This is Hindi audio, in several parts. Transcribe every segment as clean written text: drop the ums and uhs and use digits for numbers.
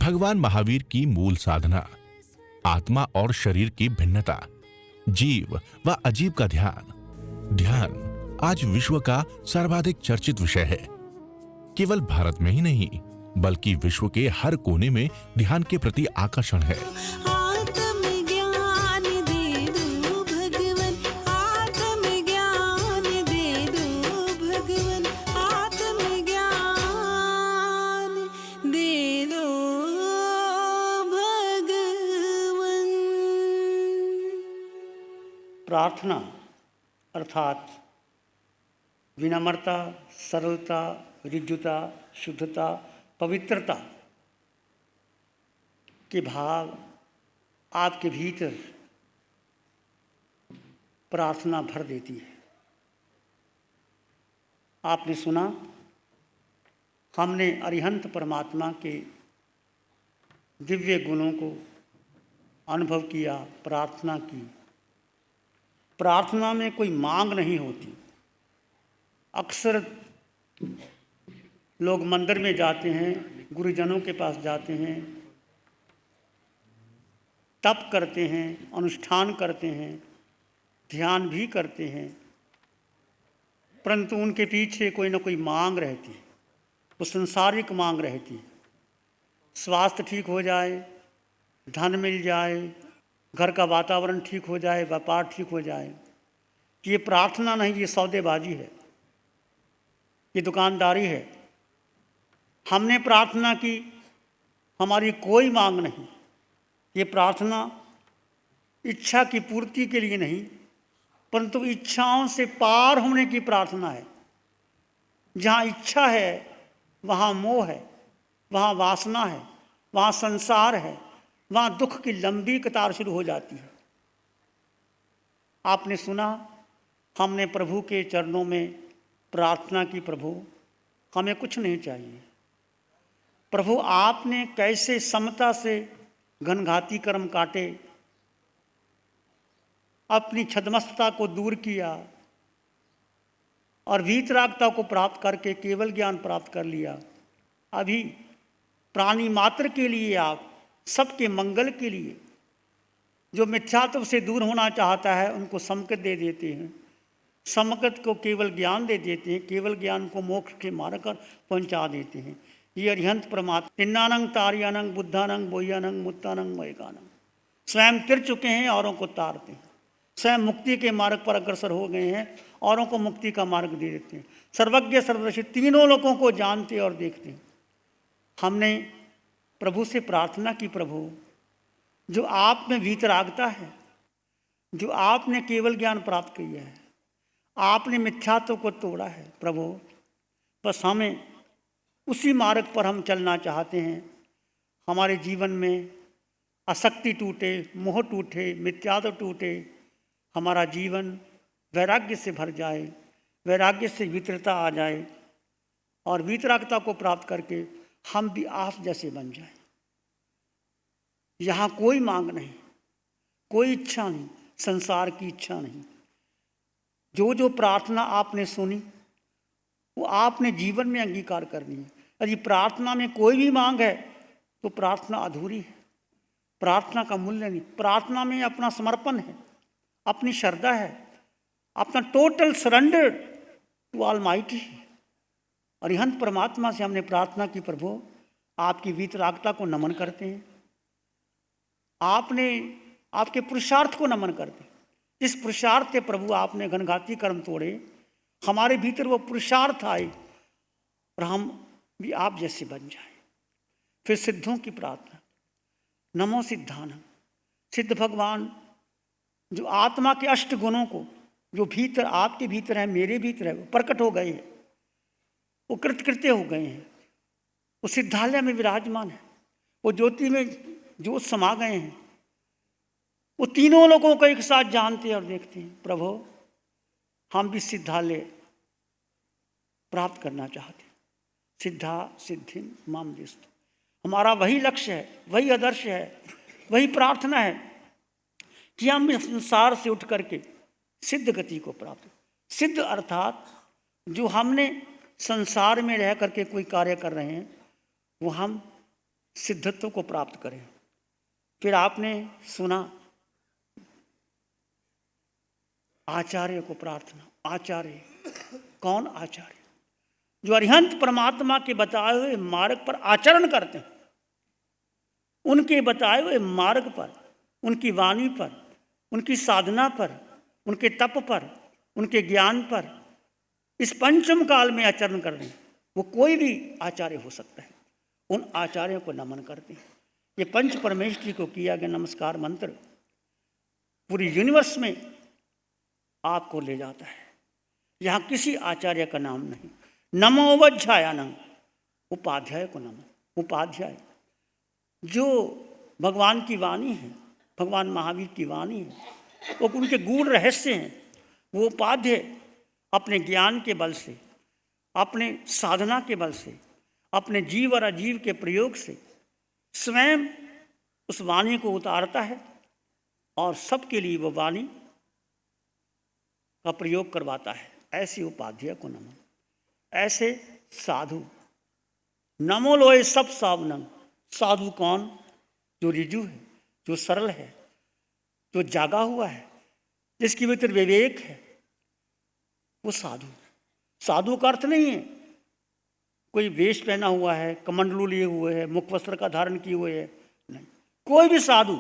भगवान महावीर की मूल साधना, आत्मा और शरीर की भिन्नता, जीव व अजीव का ध्यान। ध्यान आज विश्व का सर्वाधिक चर्चित विषय है। केवल भारत में ही नहीं, बल्कि विश्व के हर कोने में ध्यान के प्रति आकर्षण है। प्रार्थना अर्थात विनम्रता, सरलता, ऋजुता, शुद्धता, पवित्रता के भाव आपके भीतर प्रार्थना भर देती है। आपने सुना, हमने अरिहंत परमात्मा के दिव्य गुणों को अनुभव किया, प्रार्थना की। प्रार्थना में कोई मांग नहीं होती। अक्सर लोग मंदिर में जाते हैं, गुरुजनों के पास जाते हैं, तप करते हैं, अनुष्ठान करते हैं, ध्यान भी करते हैं, परंतु उनके पीछे कोई ना कोई मांग रहती है। वो संसारिक मांग रहती है। स्वास्थ्य ठीक हो जाए, धन मिल जाए, घर का वातावरण ठीक हो जाए, व्यापार ठीक हो जाए। ये प्रार्थना नहीं, ये सौदेबाजी है, ये दुकानदारी है। हमने प्रार्थना की, हमारी कोई मांग नहीं। ये प्रार्थना इच्छा की पूर्ति के लिए नहीं, परंतु इच्छाओं से पार होने की प्रार्थना है। जहाँ इच्छा है वहाँ मोह है, वहाँ वासना है, वहाँ संसार है, वहाँ दुख की लंबी कतार शुरू हो जाती है। आपने सुना, हमने प्रभु के चरणों में प्रार्थना की, प्रभु हमें कुछ नहीं चाहिए। प्रभु आपने कैसे समता से घनघाती कर्म काटे, अपनी छद्मस्तता को दूर किया और वीतरागता को प्राप्त करके केवल ज्ञान प्राप्त कर लिया। अभी प्राणी मात्र के लिए, आप सबके मंगल के लिए, जो मिथ्यात्व से दूर होना चाहता है उनको समकत दे देते हैं, समकत को केवल ज्ञान दे देते हैं, केवल ज्ञान को मोक्ष के मार्ग पर पहुंचा देते हैं। ये अरिहंत परमात्मा तिन्नानंग तारियानंग बुद्धानंग बोह्यानंग मुत्तानंग मयकानंग स्वयं तिर चुके हैं, औरों को तारते हैं। स्वयं मुक्ति के मार्ग पर अग्रसर हो गए हैं, औरों को मुक्ति का मार्ग दे देते हैं। सर्वज्ञ सर्वदर्शी, तीनों लोगों को जानते और देखते हैं। हमने प्रभु से प्रार्थना की, प्रभु जो आप में वीतरागता है, जो आपने केवल ज्ञान प्राप्त किया है, आपने मिथ्यात्व को तोड़ा है, प्रभु बस हमें उसी मार्ग पर हम चलना चाहते हैं। हमारे जीवन में आसक्ति टूटे, मोह टूटे, मिथ्यात्व टूटे, हमारा जीवन वैराग्य से भर जाए, वैराग्य से वितरता आ जाए और वीतरागता को प्राप्त करके हम भी आप जैसे बन जाएं। यहाँ कोई मांग नहीं, कोई इच्छा नहीं, संसार की इच्छा नहीं। जो प्रार्थना आपने सुनी वो आपने जीवन में अंगीकार करनी है। यदि प्रार्थना में कोई भी मांग है तो प्रार्थना अधूरी है, प्रार्थना का मूल्य नहीं। प्रार्थना में अपना समर्पण है, अपनी श्रद्धा है, अपना total surrender to almighty. Arihant परमात्मा से हमने प्रार्थना की, प्रभु आपकी वीतरागता को नमन करते हैं, आपने आपके पुरुषार्थ को नमन करते हैं। इस पुरुषार्थ से प्रभु आपने घनघाती कर्म तोड़े, हमारे भीतर वो पुरुषार्थ आए और हम भी आप जैसे बन जाएं। फिर सिद्धों की प्रार्थना, नमो सिद्धानम। सिद्ध भगवान जो आत्मा के अष्ट गुणों को, जो भीतर आपके भीतर है, मेरे भीतर है, वो प्रकट हो गए हैं, वो कृतकृत्य हो गए हैं, वो सिद्धालय में विराजमान है, वो ज्योति में ज्योत समा गए हैं, वो तीनों लोगों को एक साथ जानते और देखते हैं। प्रभु हम भी सिद्धालय प्राप्त करना चाहते हैं। सिद्धा सिद्धिं माम दिस्तु। हमारा वही लक्ष्य है, वही आदर्श है, वही प्रार्थना है कि हम इस संसार से उठ करके सिद्ध गति को प्राप्त। सिद्ध अर्थात जो हमने संसार में रह करके कोई कार्य कर रहे हैं वो हम सिद्धत्व को प्राप्त करें। फिर आपने सुना आचार्य को प्रार्थना। आचार्य कौन? आचार्य जो अरिहंत परमात्मा के बताए हुए मार्ग पर आचरण करते हैं, उनके बताए हुए मार्ग पर, उनकी वाणी पर, उनकी साधना पर, उनके तप पर, उनके ज्ञान पर, इस पंचम काल में आचरण कर रहे हैं। वो कोई भी आचार्य हो सकता है। उन आचार्यों को नमन करते हैं। ये पंच परमेश्वरी को किया गया नमस्कार मंत्र पूरी यूनिवर्स में आपको ले जाता है। यहाँ किसी आचार्य का नाम नहीं। नमो वज्झायानम, उपाध्याय को नमन। उपाध्याय जो भगवान की वाणी है, भगवान महावीर की वाणी है, वो उनके गूढ़ रहस्य हैं। वो उपाध्याय अपने ज्ञान के बल से, अपने साधना के बल से, अपने जीव और अजीव के प्रयोग से स्वयं उस वाणी को उतारता है और सबके लिए वो वाणी का प्रयोग करवाता है। ऐसे उपाध्याय को नमन। ऐसे साधु नमो लोए सब सावनम। साधु कौन? जो रिजु है, जो सरल है, जो जागा हुआ है, जिसके भीतर विवेक है, वो साधु। साधु का अर्थ नहीं है कोई वेश पहना हुआ है, कमंडलू लिए हुए है, मुख वस्त्र का धारण किए हुए है, नहीं। कोई भी साधु।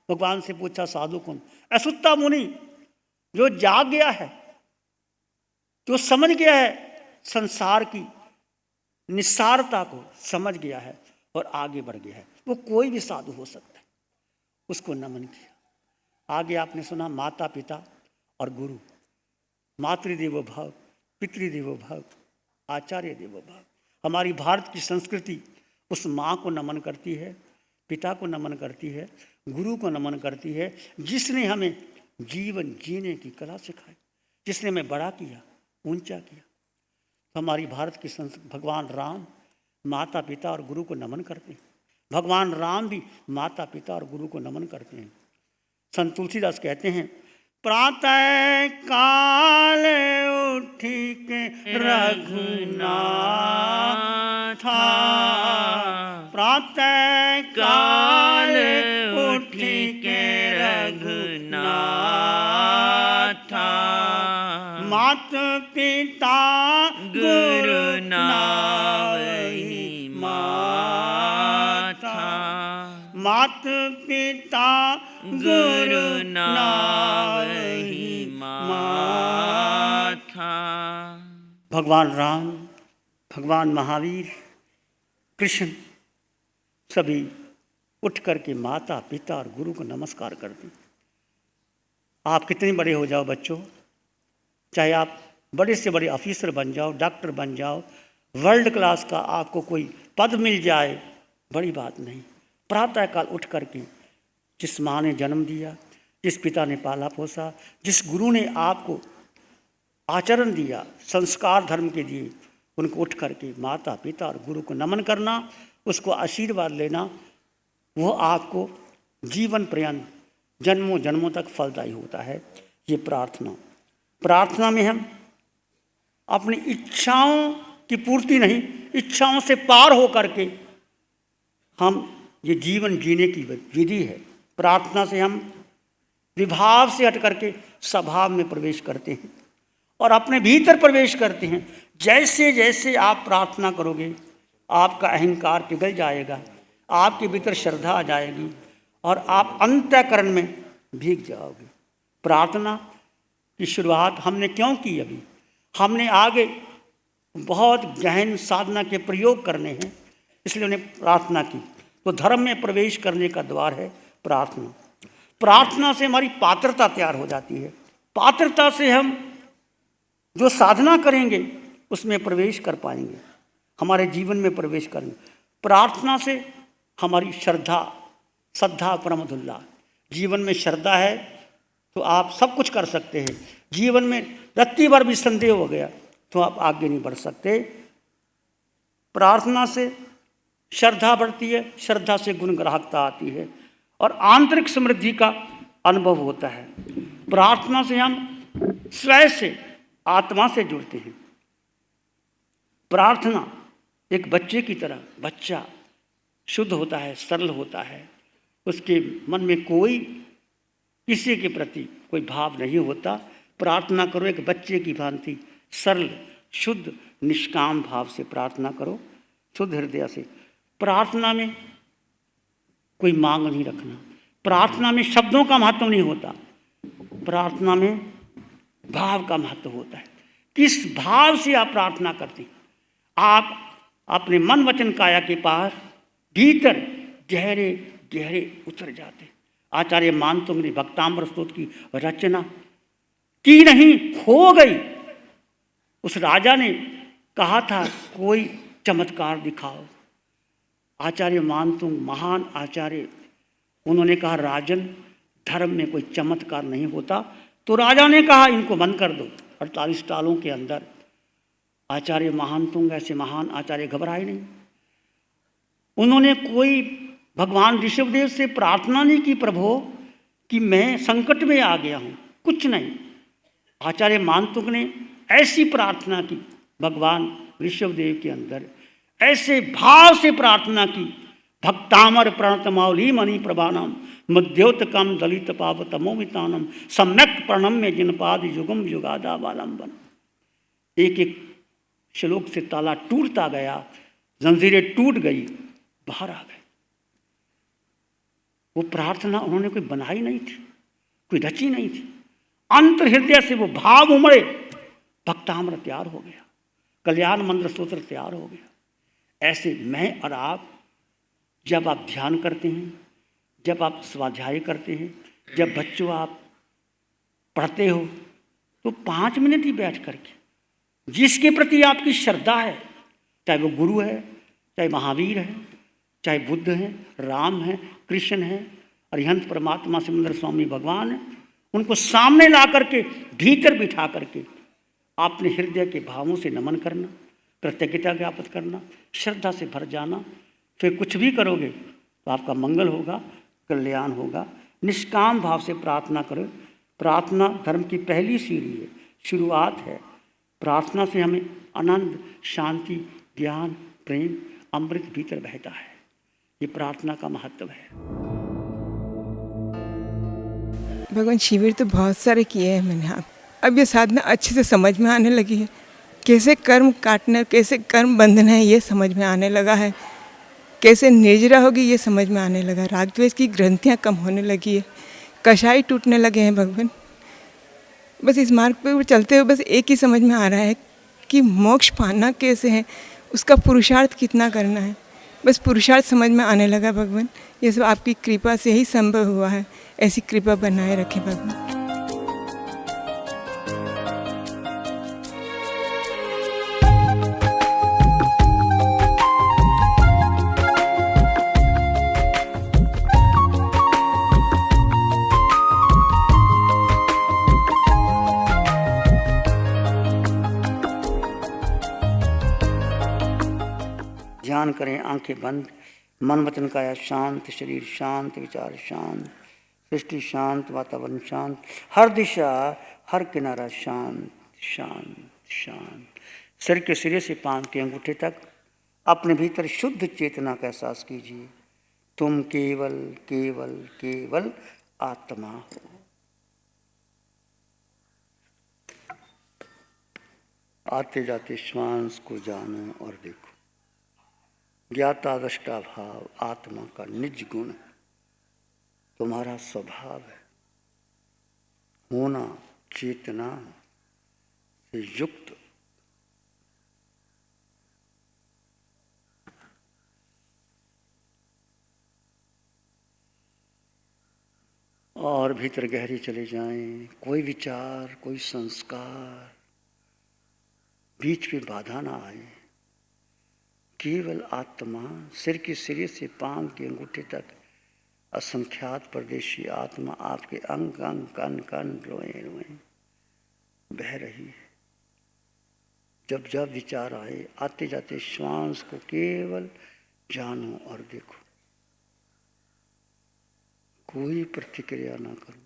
भगवान से पूछा साधु कौन? असुत्ता मुनि जो जाग गया है, जो समझ गया है, संसार की निस्सारता को समझ गया है और आगे बढ़ गया है, वो कोई भी साधु हो सकता है। उसको नमन किया। आगे आपने सुना माता पिता और गुरु। मातृदेवो भव, पितृदेवो भव, आचार्य देवो भव। हमारी भारत की संस्कृति उस माँ को नमन करती है, पिता को नमन करती है, गुरु को नमन करती है, जिसने हमें जीवन जीने की कला सिखाई, जिसने हमें बड़ा किया, ऊंचा किया। तो हमारी भारत की भगवान राम माता पिता और गुरु को नमन करते हैं। भगवान राम भी माता पिता और गुरु को नमन करते हैं। संत तुलसीदास कहते हैं प्रातः काल उठी के रघुनाथा, प्रातः काल उठी के रघुनाथा, मात पिता गुरु नावहि माथा, मात पिता गुरु नावहि माथा। भगवान राम, भगवान महावीर, कृष्ण सभी उठ करके माता पिता और गुरु को नमस्कार करते। आप कितने बड़े हो जाओ बच्चों, चाहे आप बड़े से बड़े ऑफिसर बन जाओ, डॉक्टर बन जाओ, वर्ल्ड क्लास का आपको कोई पद मिल जाए, बड़ी बात नहीं। प्रातःकाल उठ करके जिस माँ ने जन्म दिया, जिस पिता ने पाला पोसा, जिस गुरु ने आपको आचरण दिया, संस्कार धर्म के दिए, उनको उठ करके माता पिता और गुरु को नमन करना, उसको आशीर्वाद लेना, वो आपको जीवन पर्यंत जन्मों जन्मों तक फलदायी होता है। ये प्रार्थना। प्रार्थना में हम अपनी इच्छाओं की पूर्ति नहीं, इच्छाओं से पार हो करके हम ये जीवन जीने की विधि है। प्रार्थना से हम विभाव से हट करके स्वभाव में प्रवेश करते हैं और अपने भीतर प्रवेश करते हैं। जैसे जैसे आप प्रार्थना करोगे, आपका अहंकार पिघल जाएगा, आपके भीतर श्रद्धा आ जाएगी और आप अंतःकरण में भीग जाओगे। प्रार्थना की शुरुआत हमने क्यों की? अभी हमने आगे बहुत गहन साधना के प्रयोग करने हैं, इसलिए उन्हें प्रार्थना की। तो धर्म में प्रवेश करने का द्वार है प्रार्थना। प्रार्थना से हमारी पात्रता तैयार हो जाती है। पात्रता से हम जो साधना करेंगे उसमें प्रवेश कर पाएंगे, हमारे जीवन में प्रवेश करेंगे। प्रार्थना से हमारी श्रद्धा परमधुल्ला। जीवन में श्रद्धा है तो आप सब कुछ कर सकते हैं। जीवन में रत्ती भर भी संदेह हो गया तो आप आगे नहीं बढ़ सकते। प्रार्थना से श्रद्धा बढ़ती है, श्रद्धा से गुणग्राहकता आती है और आंतरिक समृद्धि का अनुभव होता है। प्रार्थना से हम स्वयं से, आत्मा से जुड़ते हैं। प्रार्थना एक बच्चे की तरह, बच्चा शुद्ध होता है, सरल होता है, उसके मन में कोई किसी के प्रति कोई भाव नहीं होता। प्रार्थना करो एक बच्चे की भांति, सरल, शुद्ध, निष्काम भाव से प्रार्थना करो, शुद्ध हृदय से। प्रार्थना में कोई मांग नहीं रखना, प्रार्थना में शब्दों का महत्व नहीं होता, प्रार्थना में भाव का महत्व होता है। किस भाव से आप प्रार्थना करते हैं, आप अपने मन वचन काया के पास भीतर गहरे गहरे उतर जाते हैं। आचार्य मानतुंग ने भक्तामृत स्तोत्र की रचना की नहीं, हो गई। उस राजा ने कहा था कोई चमत्कार दिखाओ। आचार्य मानतुंग महान आचार्य, उन्होंने कहा राजन धर्म में कोई चमत्कार नहीं होता। तो राजा ने कहा इनको बंद कर दो 48 सालों के अंदर। आचार्य मानतुंग ऐसे महान आचार्य घबराए नहीं। उन्होंने कोई भगवान ऋषभदेव से प्रार्थना नहीं की प्रभु कि मैं संकट में आ गया हूँ, कुछ नहीं। आचार्य मानतुंग ने ऐसी प्रार्थना की भगवान ऋषभदेव के अंदर, ऐसे भाव से प्रार्थना की। भक्तामर प्रणतमौली मणि प्रभानम मध्योतकम दलित पावतमोमितानम सम्यक प्रणम्य जिनपाद युगम युगादा वालंबन। एक एक श्लोक से ताला टूटता गया, जंजीरें टूट गई, बाहर आ गए। वो प्रार्थना उन्होंने कोई बनाई नहीं थी, कोई रची नहीं थी, अंतर हृदय से वो भाव उमड़े। भक्तामृत तैयार हो गया, कल्याण मंत्र स्तोत्र तैयार हो गया। ऐसे मैं और आप जब आप ध्यान करते हैं, जब आप स्वाध्याय करते हैं, जब बच्चों आप पढ़ते हो, तो 5 मिनट ही बैठ करके जिसके प्रति आपकी श्रद्धा है, चाहे वो गुरु है, चाहे महावीर है, चाहे बुद्ध हैं, राम हैं, कृष्ण हैं, अरिहंत परमात्मा सिमंदर स्वामी भगवान हैं, उनको सामने ला करके भीतर बिठा करके अपने हृदय के भावों से नमन करना, कृतज्ञता ज्ञापित करना, श्रद्धा से भर जाना। फिर कुछ भी करोगे तो आपका मंगल होगा, कल्याण होगा। निष्काम भाव से प्रार्थना करो। प्रार्थना धर्म की पहली सीढ़ी है, शुरुआत है। प्रार्थना से हमें आनंद, शांति, ज्ञान, प्रेम, अमृत भीतर बहता है। ये प्रार्थना का महत्व है। भगवान शिविर तो बहुत सारे किए हैं मैंने। अब ये साधना अच्छे से समझ में आने लगी है। कैसे कर्म काटना, कैसे कर्म बंधना है, ये समझ में आने लगा है। कैसे निर्जरा होगी, ये समझ में आने लगा। राग द्वेष की ग्रंथियाँ कम होने लगी है, कषाय टूटने लगे हैं भगवान। बस इस मार्ग पर चलते हुए बस एक ही समझ में आ रहा है कि मोक्ष पाना कैसे है, उसका पुरुषार्थ कितना करना है। बस पुरुषार्थ समझ में आने लगा भगवान। ये सब आपकी कृपा से ही संभव हुआ है। ऐसी कृपा बनाए रखें भगवान। ध्यान करें, आंखें बंद, मन वचन काया शांत, शरीर शांत, विचार शांत, सृष्टि शांत, वातावरण शांत, हर दिशा, हर किनारा शांत शांत शांत। सिर के सिरे से पांव के अंगूठे तक अपने भीतर शुद्ध चेतना का एहसास कीजिए। तुम केवल केवल केवल आत्मा हो। आते जाते श्वास को जानो और देखो। ज्ञाता दृष्टा भाव आत्मा का निज गुण है, तुम्हारा स्वभाव है। होना चेतना से युक्त। और भीतर गहरे चले जाएं। कोई विचार, कोई संस्कार बीच में बाधा ना आए। केवल आत्मा, सिर के सिरे से पांव के अंगूठे तक असंख्यात परदेशी आत्मा आपके अंग अंग, कण कण, रोए रोए बह रही है। जब जब विचार आए, आते जाते श्वास को केवल जानो और देखो। कोई प्रतिक्रिया ना करो।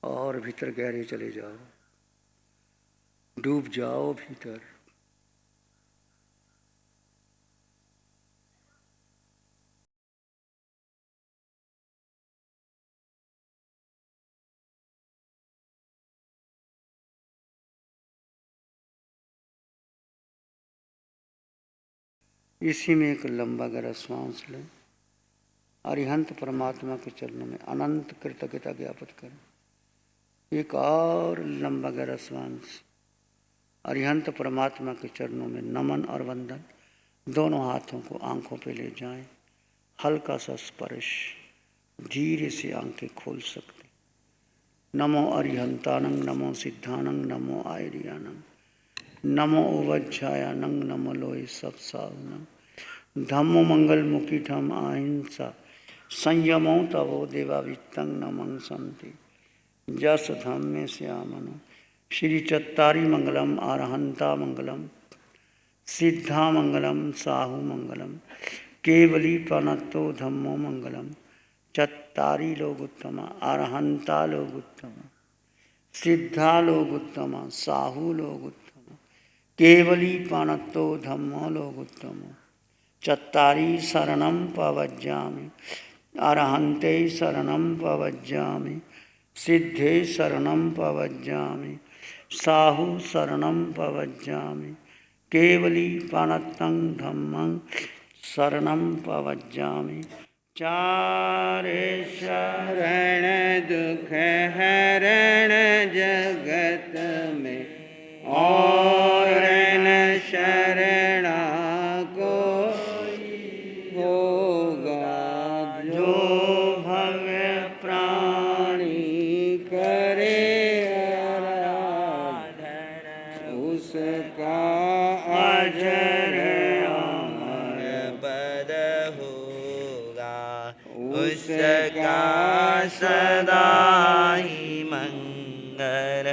और भीतर गहरे चले जाओ। डूब जाओ भीतर। इसी में एक लंबा गहरा श्वास लें। अरिहंत परमात्मा के चरणों में अनंत कृतज्ञता ज्ञापित करें। एक और लंबा गहरा श्वास। अरिहंत परमात्मा के चरणों में नमन और वंदन। दोनों हाथों को आंखों पे ले जाएं। हल्का सा स्पर्श, धीरे से आंखें खोल सकते। नमो अरिहंतानंग, नमो सिद्धानंग, नमो आयरियानंग, नमो उवज्झायानंग, नमो लोय सब साहुनंग, धम्मो मंगल मुखी धम अहिंसा, संयमो तवो देवावित्तं नमं संति, जस धम्मे श्यामनो। श्री चत्तारी मंगलम, अरहंता मंगलम, सिद्धा मंगलम, साहु मंगलम, केवली पनत्तो धम्मो मंगलम। चत्तारी लोग उत्तमा, अरहंता लोग उत्तमा, सिद्धा लोग उत्तमा, साहु लोग उत्तमा, केवली पानत्तो धम्मो लोग उत्तमो। चत्तारी शरणं पवज्जामि, अरहन्ते शरणं पवज्जामि, सिद्धे शरणं पवज्जामि, साहु शरणं पवज्जामि, केवली पानत्तं धम्मं शरणं पवज्जामि। चारे शरण दुख हरण जगत में, और न शरणा को होगा। जो भव्य प्राणी करे आराधन, उसका अजर अमर पद होगा, उसका सदा ही मंगल।